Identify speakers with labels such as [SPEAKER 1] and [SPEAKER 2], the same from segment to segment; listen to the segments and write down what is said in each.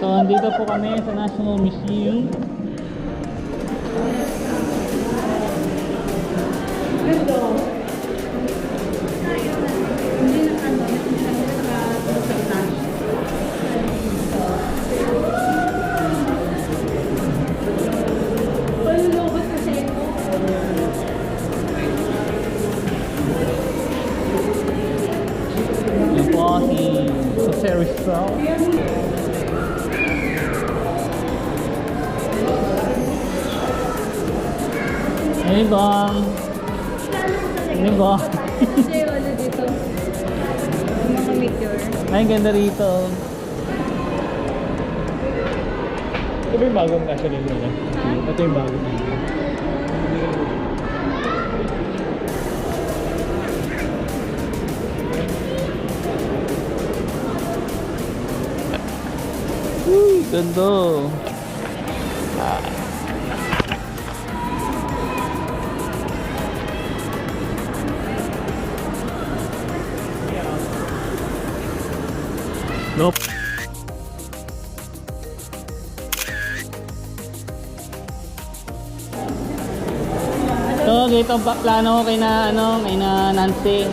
[SPEAKER 1] So, andito po kami sa National Museum. Yan po si Ceres Strauss. Hey bang. Hey bang.
[SPEAKER 2] Kasi ano dito, mga meteor.
[SPEAKER 1] Ay, ganda rito.
[SPEAKER 3] Ito ba yung bagong national nila? Ito yung bagong nila.
[SPEAKER 1] Uy, ganda. Nope. So, dito plano ko kay na Nancy.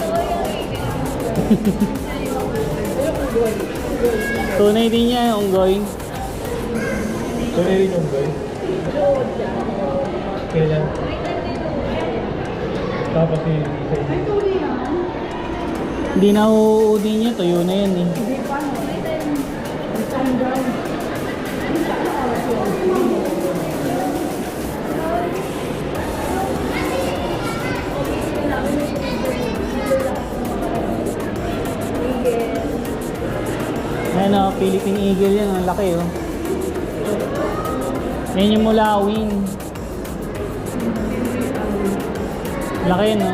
[SPEAKER 1] Tunay din niya yung ongoing.
[SPEAKER 3] Ito na rin yung boy. Kailan? Tapos yung isa
[SPEAKER 1] Hindi na uuudin niya, tuyo na yan eh. Ayan o, Philippine Eagle yan, ang laki oh. Yan yung mulawin. Laki no.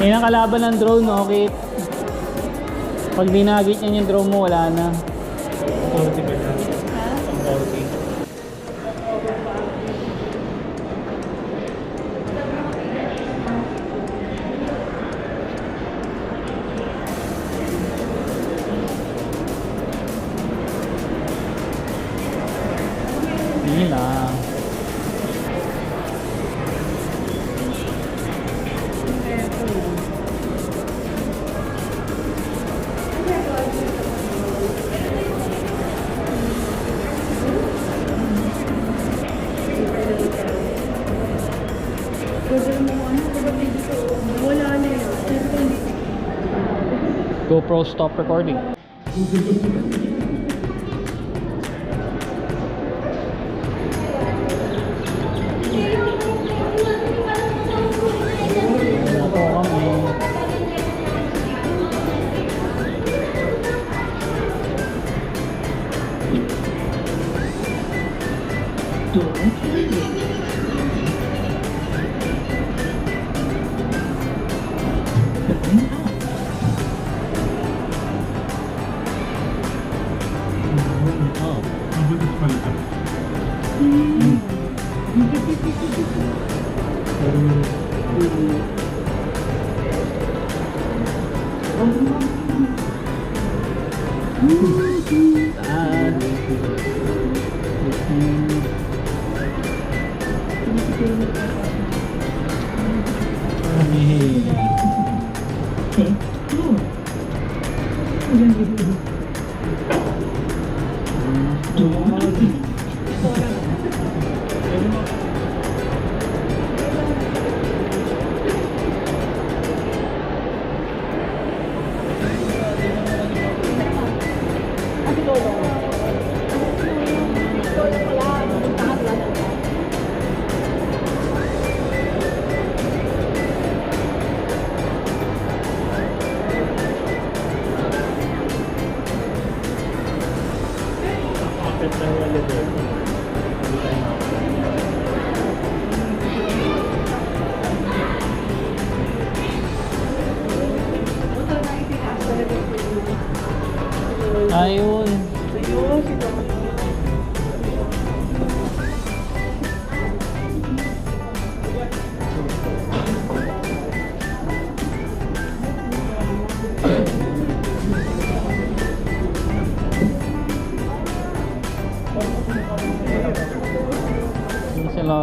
[SPEAKER 1] Yan ang kalaban ng drone no, Kit. Pag dinagit niya yung drone mo, wala na.
[SPEAKER 3] 40 ba na? 40.
[SPEAKER 1] Yun lang. GoPro stop recording. Ito kami.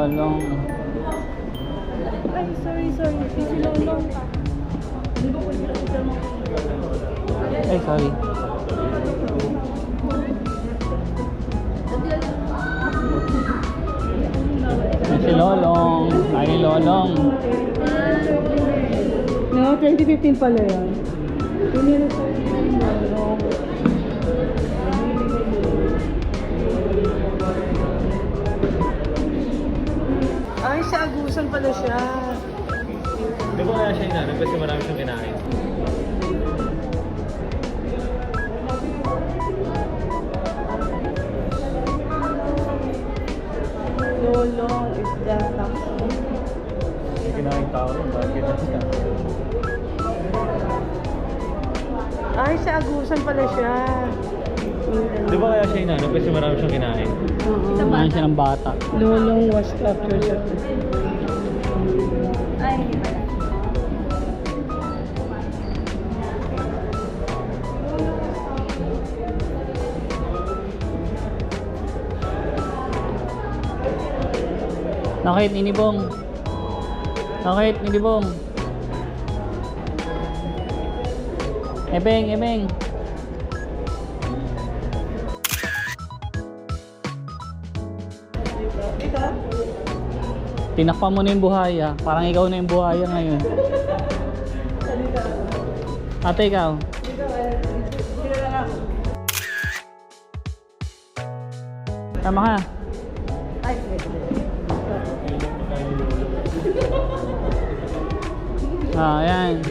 [SPEAKER 1] Lolong.
[SPEAKER 2] Ay, sorry. Si Lolong.
[SPEAKER 1] Ay, sorry. Ay, si Lolong. Ay, Lolong.
[SPEAKER 2] No, 2015 pala yan. Yun yung Lolong. Ay, sa Agusan pala siya.
[SPEAKER 3] Di ba kaya siya inanap kasi marami siyang kinain?
[SPEAKER 2] Lolong is the taxi.
[SPEAKER 3] Kinain tao rin, bakit na
[SPEAKER 2] Ay, sa Agusan pala siya.
[SPEAKER 3] Di ba kaya siya inanap kasi marami siyang kinain?
[SPEAKER 1] Kumain siya ng bata.
[SPEAKER 2] Lolong was captured siya.
[SPEAKER 4] Ay, hindi pala.
[SPEAKER 1] Nakit, inibong. Nakit, inibong. Ebeng. Tinakpan mo na yung buhaya. Parang ikaw na yung buhaya ngayon. Ate, ikaw. Tama ka. Ayan.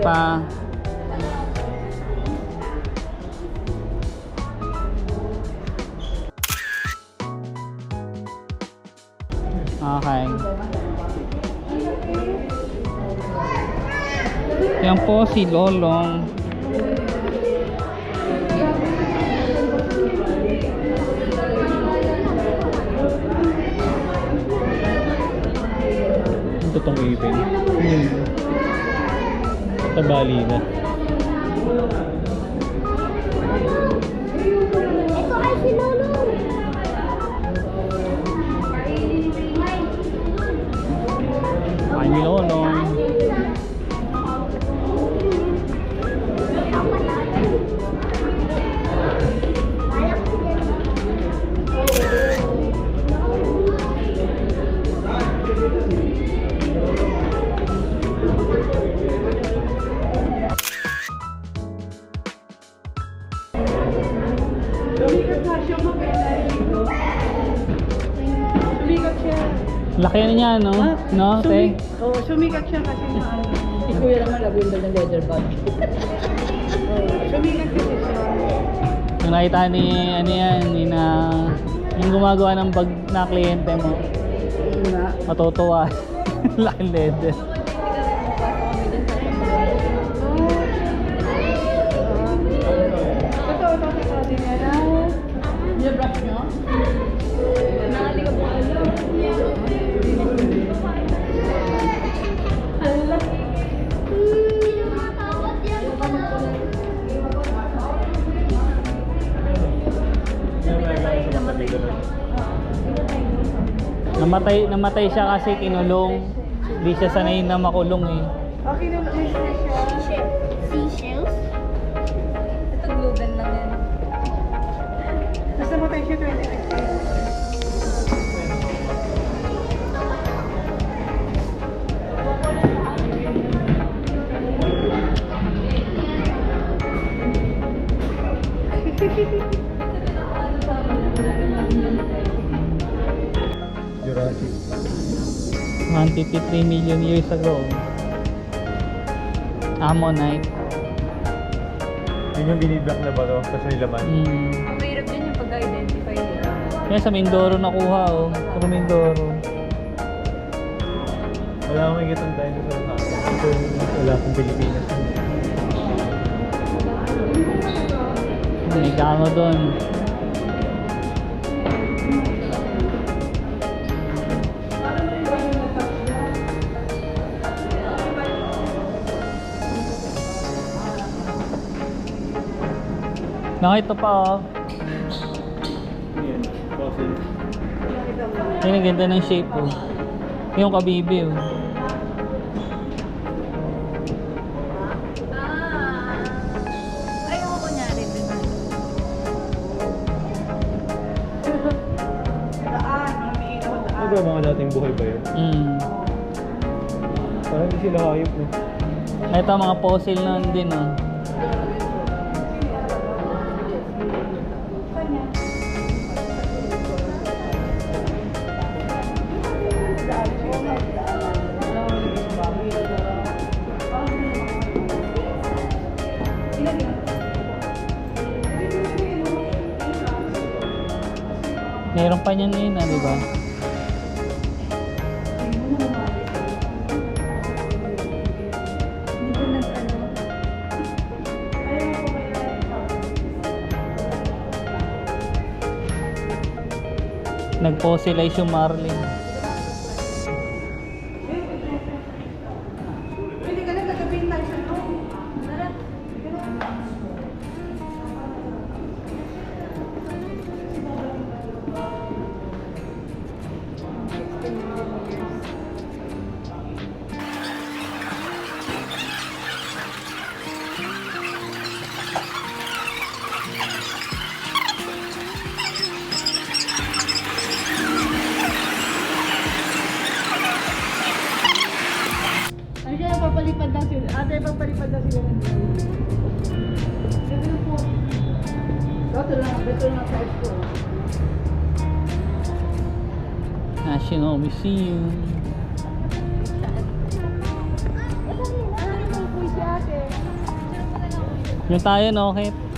[SPEAKER 1] Pa. Okay. Yan po si Lolong.
[SPEAKER 3] Ito tong ipin. Tabali na.
[SPEAKER 4] Ito ay si Lolo.
[SPEAKER 1] Ay, ni Lolong. Laki na niya, no? No, te?
[SPEAKER 2] Oo, sumikat siya kasi na ano.
[SPEAKER 4] Si Kuya naman nag-windle ng leather bag.
[SPEAKER 2] Sumikat kasi siya.
[SPEAKER 1] Yung nakita ni, ano yan, ni na, yung gumagawa ng bag na kliyente mo. Matutuwa. Laki leather.
[SPEAKER 2] Totoo din yan.
[SPEAKER 4] Yung brush nyo? Nakali ka po alam.
[SPEAKER 1] Namatay siya kasi kinulong. Hindi siya sanay na makulong eh.
[SPEAKER 2] Okay na siya.
[SPEAKER 4] Seashells? Ito gluten lang yan.
[SPEAKER 2] Tapos namatay siya 2016.
[SPEAKER 3] Jurassic.
[SPEAKER 1] 153 million years ago. Ammonite.
[SPEAKER 3] Yun yung biniblock na ba to? Kasi may laman.
[SPEAKER 4] Ang mahirap din yung pag-identify nila.
[SPEAKER 1] Kaya sa Mindoro nakuha oh. Sa Mindoro.
[SPEAKER 3] Wala akong makikitang dinosaur sa akin. Ito wala akong Pilipinas.
[SPEAKER 1] May kamo doon. Nakita pa oh.
[SPEAKER 3] Ayan, fossil.
[SPEAKER 1] Yan ang ganda ng shape oh. Yung kabibi oh.
[SPEAKER 4] Ayoko kunyari, diba?
[SPEAKER 3] Ano ba mga dating buhay ba yun? Parang hindi sila hayop no?
[SPEAKER 1] Ito mga fossil nun din oh. Meron pa niyan yun di ba?
[SPEAKER 4] Hindi ko nag-ano.
[SPEAKER 1] Nag-fossilize yung marlin.
[SPEAKER 2] Pwede ka na gagawin tayo sa loob.
[SPEAKER 4] Tara.
[SPEAKER 2] Ay, kaya papalipad lang sila. Ate, papalipad lang sila ng drone. Ito na po. Ito lang sa expo.
[SPEAKER 1] National Museum. Yung tayo no, Kit?